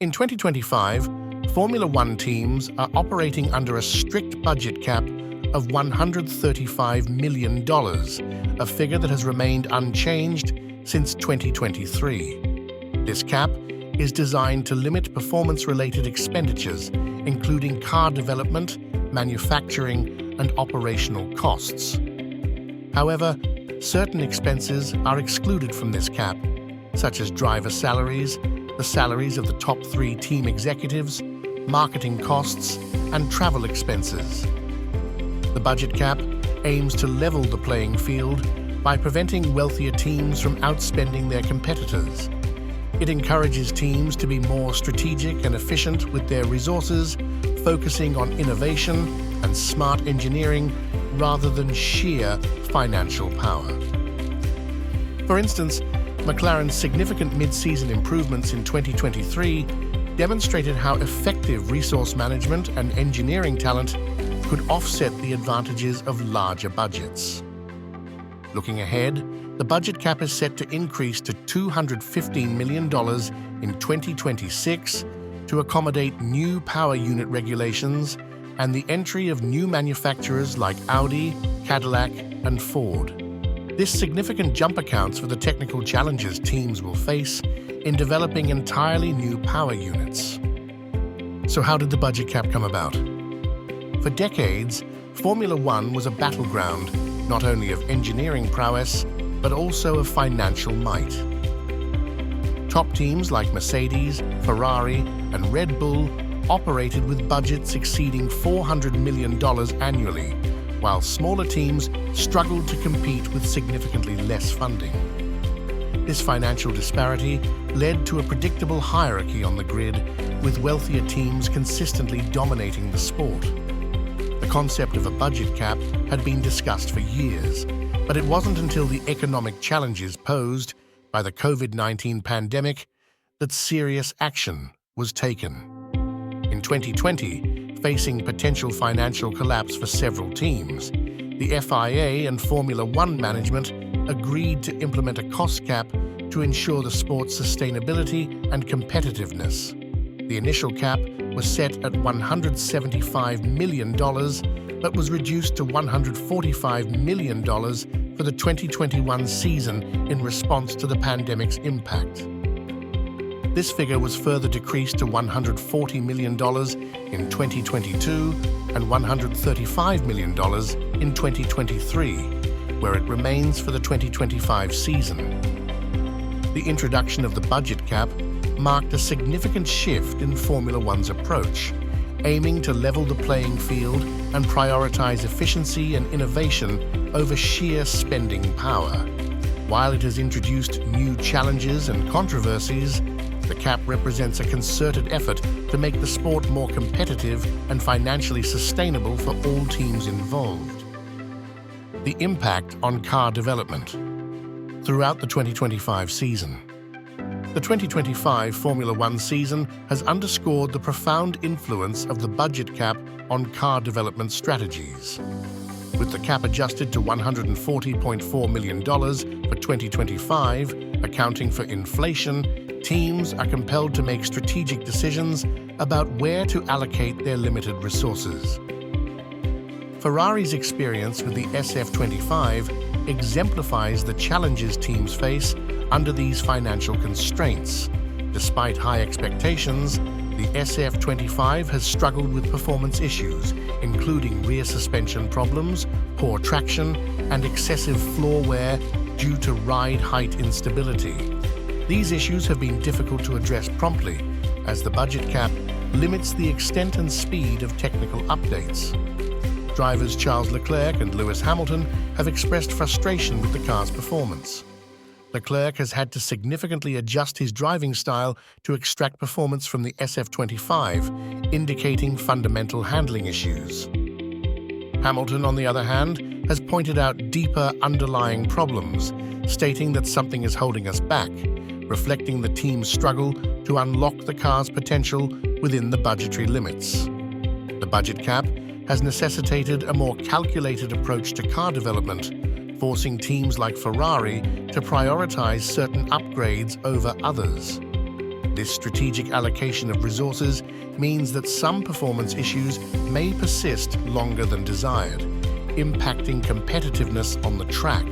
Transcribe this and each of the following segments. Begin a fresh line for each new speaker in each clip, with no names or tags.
In 2025, Formula One teams are operating under a strict budget cap of $135 million, a figure that has remained unchanged since 2023. This cap is designed to limit performance-related expenditures, including car development, manufacturing, and operational costs. However, certain expenses are excluded from this cap, such as driver salaries, the salaries of the top 3 team executives, marketing costs, and travel expenses. The budget cap aims to level the playing field by preventing wealthier teams from outspending their competitors. It encourages teams to be more strategic and efficient with their resources, focusing on innovation and smart engineering rather than sheer financial power. For instance, McLaren's significant mid-season improvements in 2023 demonstrated how effective resource management and engineering talent could offset the advantages of larger budgets. Looking ahead, the budget cap is set to increase to $215 million in 2026 to accommodate new power unit regulations and the entry of new manufacturers like Audi, Cadillac, and Ford. This significant jump accounts for the technical challenges teams will face in developing entirely new power units. So how did the budget cap come about? For decades, Formula One was a battleground not only of engineering prowess, but also of financial might. Top teams like Mercedes, Ferrari, and Red Bull operated with budgets exceeding $400 million annually, while smaller teams struggled to compete with significantly less funding. This financial disparity led to a predictable hierarchy on the grid, with wealthier teams consistently dominating the sport. The concept of a budget cap had been discussed for years, but it wasn't until the economic challenges posed by the COVID-19 pandemic that serious action was taken. In 2020, facing potential financial collapse for several teams, the FIA and Formula One management agreed to implement a cost cap to ensure the sport's sustainability and competitiveness. The initial cap was set at $175 million, but was reduced to $145 million for the 2021 season in response to the pandemic's impact. This figure was further decreased to $140 million in 2022 and $135 million in 2023, where it remains for the 2025 season. The introduction of the budget cap marked a significant shift in Formula One's approach, aiming to level the playing field and prioritize efficiency and innovation over sheer spending power. While it has introduced new challenges and controversies, the cap represents a concerted effort to make the sport more competitive and financially sustainable for all teams involved. The impact on car development. Throughout the 2025 season, the 2025 Formula One season has underscored the profound influence of the budget cap on car development strategies. With the cap adjusted to $140.4 million for 2025, accounting for inflation, teams are compelled to make strategic decisions about where to allocate their limited resources. Ferrari's experience with the SF-25 exemplifies the challenges teams face under these financial constraints. Despite high expectations, the SF-25 has struggled with performance issues, including rear suspension problems, poor traction, and excessive floor wear due to ride height instability. These issues have been difficult to address promptly, as the budget cap limits the extent and speed of technical updates. Drivers Charles Leclerc and Lewis Hamilton have expressed frustration with the car's performance. Leclerc has had to significantly adjust his driving style to extract performance from the SF-25, indicating fundamental handling issues. Hamilton, on the other hand, has pointed out deeper underlying problems, stating that something is holding us back, reflecting the team's struggle to unlock the car's potential within the budgetary limits. The budget cap has necessitated a more calculated approach to car development, forcing teams like Ferrari to prioritize certain upgrades over others. This strategic allocation of resources means that some performance issues may persist longer than desired, impacting competitiveness on the track.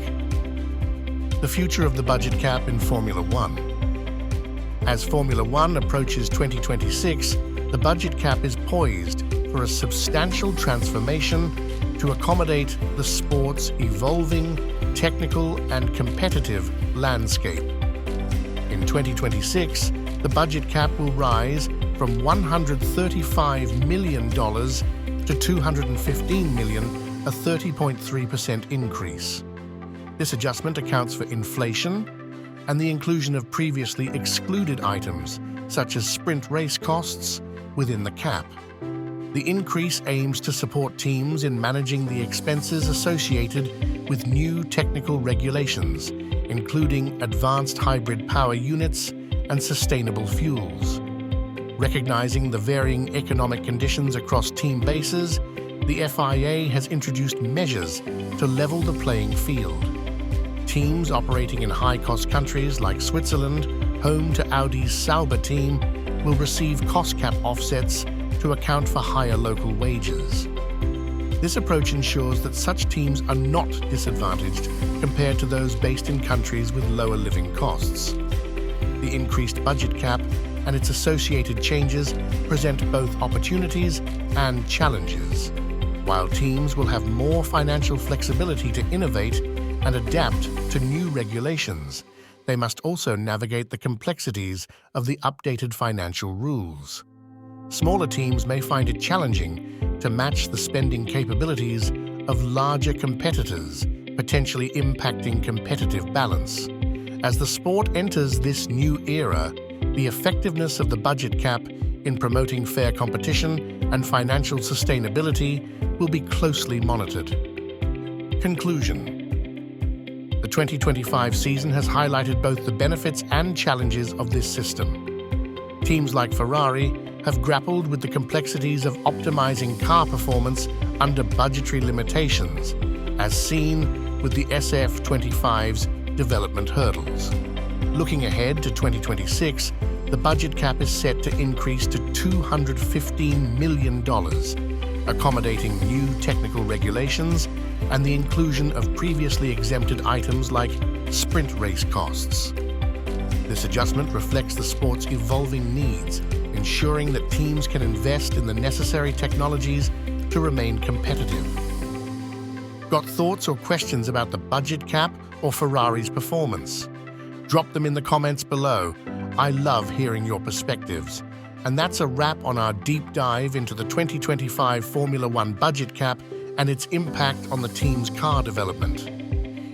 The future of the budget cap in Formula One. As Formula One approaches 2026, the budget cap is poised for a substantial transformation to accommodate the sport's evolving technical and competitive landscape. In 2026, the budget cap will rise from $135 million to $215 million, a 30.3% increase. This adjustment accounts for inflation and the inclusion of previously excluded items, such as sprint race costs, within the cap. The increase aims to support teams in managing the expenses associated with new technical regulations, including advanced hybrid power units and sustainable fuels. Recognizing the varying economic conditions across team bases, the FIA has introduced measures to level the playing field. Teams operating in high-cost countries like Switzerland, home to Audi's Sauber team, will receive cost cap offsets to account for higher local wages. This approach ensures that such teams are not disadvantaged compared to those based in countries with lower living costs. The increased budget cap and its associated changes present both opportunities and challenges. While teams will have more financial flexibility to innovate and adapt to new regulations, they must also navigate the complexities of the updated financial rules. Smaller teams may find it challenging to match the spending capabilities of larger competitors, potentially impacting competitive balance. As the sport enters this new era, the effectiveness of the budget cap in promoting fair competition and financial sustainability will be closely monitored. Conclusion. The 2025 season has highlighted both the benefits and challenges of this system. Teams like Ferrari have grappled with the complexities of optimizing car performance under budgetary limitations, as seen with the SF-25's development hurdles. Looking ahead to 2026, the budget cap is set to increase to $215 million, accommodating new technical regulations and the inclusion of previously exempted items like sprint race costs. This adjustment reflects the sport's evolving needs, ensuring that teams can invest in the necessary technologies to remain competitive. Got thoughts or questions about the budget cap or Ferrari's performance? Drop them in the comments below. I love hearing your perspectives. And that's a wrap on our deep dive into the 2025 Formula One budget cap and its impact on the team's car development.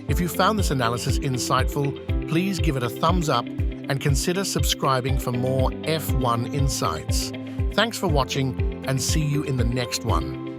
If you found this analysis insightful, please give it a thumbs up and consider subscribing for more F1 insights. Thanks for watching and see you in the next one.